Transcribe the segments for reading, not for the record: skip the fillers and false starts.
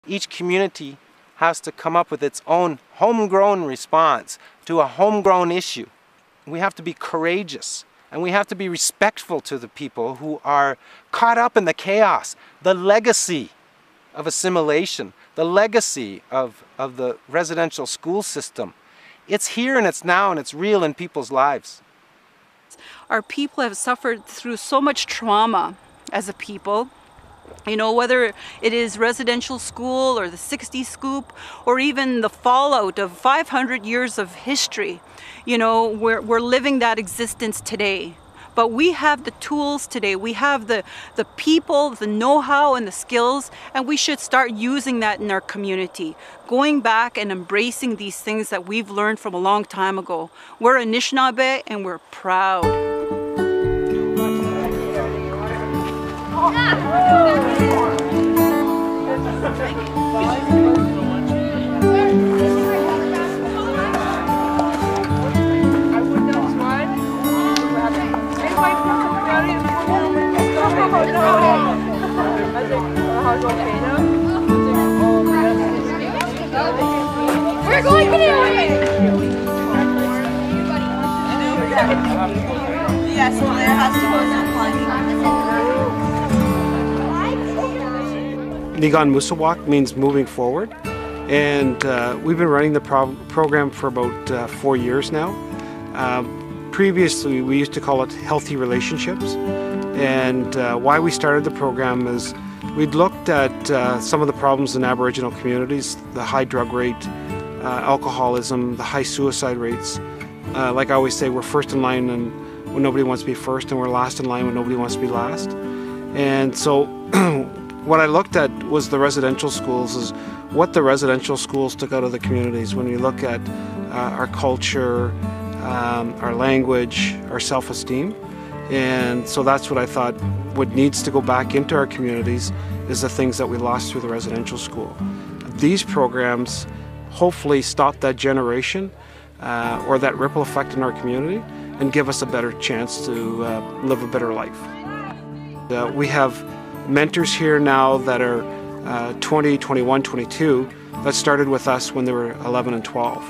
Each community has to come up with its own homegrown response to a homegrown issue. We have to be courageous, and we have to be respectful to the people who are caught up in the chaos, the legacy of assimilation, the legacy of the residential school system. It's here and it's now and it's real in people's lives. Our people have suffered through so much trauma as a people. You know, whether it is residential school or the 60s scoop or even the fallout of 500 years of history, you know, we're living that existence today. But we have the tools today, we have the people, the know-how and the skills, and we should start using that in our community. Going back and embracing these things that we've learned from a long time ago. We're Anishinaabe and we're proud. We're going to do it! Yes, well, there has to go Niigaan Musawak means moving forward, and we've been running the program for about 4 years now. Previously, we used to call it Healthy Relationships, and why we started the program is we'd looked at some of the problems in Aboriginal communities, the high drug rate, alcoholism, the high suicide rates. Like I always say, we're first in line when nobody wants to be first, and we're last in line when nobody wants to be last. And so what I looked at was the residential schools, is what the residential schools took out of the communities when we look at our culture, our language, our self-esteem. And so that's what I thought what needs to go back into our communities is the things that we lost through the residential school. These programs hopefully stop that generation or that ripple effect in our community and give us a better chance to live a better life. We have mentors here now that are 20, 21, 22 that started with us when they were 11 and 12.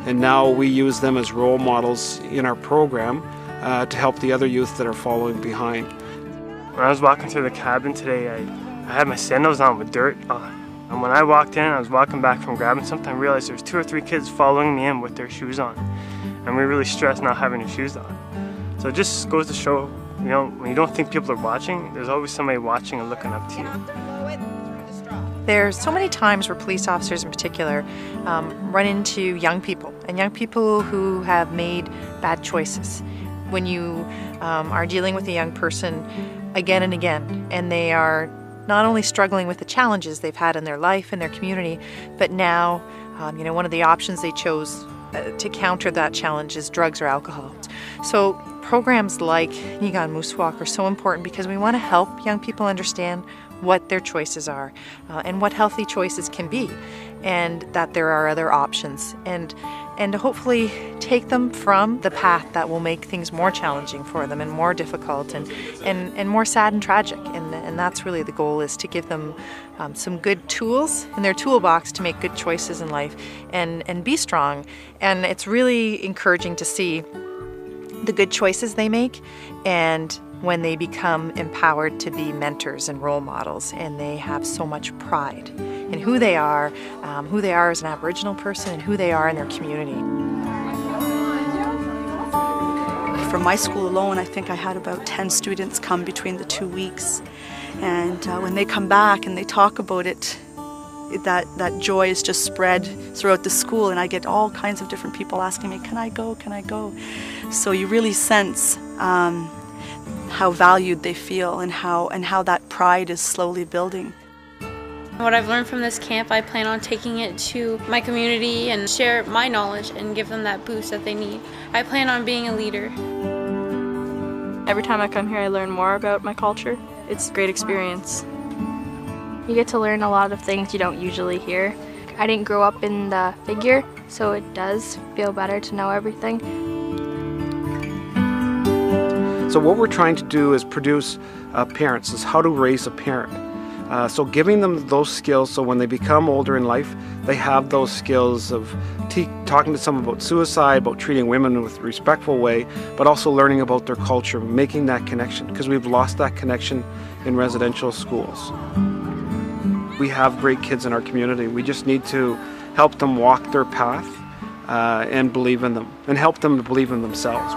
And now we use them as role models in our program to help the other youth that are following behind. When I was walking through the cabin today, I had my sandals on with dirt on. And when I walked in, I was walking back from grabbing something, I realized there was 2 or 3 kids following me in with their shoes on. And we really stressed not having your shoes on. So it just goes to show, you know, when you don't think people are watching, there's always somebody watching and looking up to you. There's so many times where police officers in particular run into young people, and young people who have made bad choices. When you are dealing with a young person again and again, and they are not only struggling with the challenges they've had in their life and their community, but now, you know, one of the options they chose to counter that challenge is drugs or alcohol. So programs like Niigaan Musawak are so important because we want to help young people understand what their choices are and what healthy choices can be, and that there are other options, and to hopefully take them from the path that will make things more challenging for them and more difficult and more sad and tragic. And that's really the goal, is to give them some good tools in their toolbox to make good choices in life and be strong. And it's really encouraging to see the good choices they make, and when they become empowered to be mentors and role models, and they have so much pride in who they are as an Aboriginal person, and who they are in their community. For my school alone, I think I had about 10 students come between the 2 weeks, and when they come back and they talk about it, that joy is just spread throughout the school, and I get all kinds of different people asking me, can I go, can I go? So you really sense how valued they feel, and how that pride is slowly building. What I've learned from this camp, I plan on taking it to my community and share my knowledge and give them that boost that they need. I plan on being a leader. Every time I come here, I learn more about my culture. It's a great experience. You get to learn a lot of things you don't usually hear. I didn't grow up in the figure, so it does feel better to know everything. So what we're trying to do is produce parents, is how to raise a parent. So giving them those skills so when they become older in life, they have those skills of talking to someone about suicide, about treating women with a respectful way, but also learning about their culture, making that connection, because we've lost that connection in residential schools. We have great kids in our community. We just need to help them walk their path and believe in them, and help them to believe in themselves.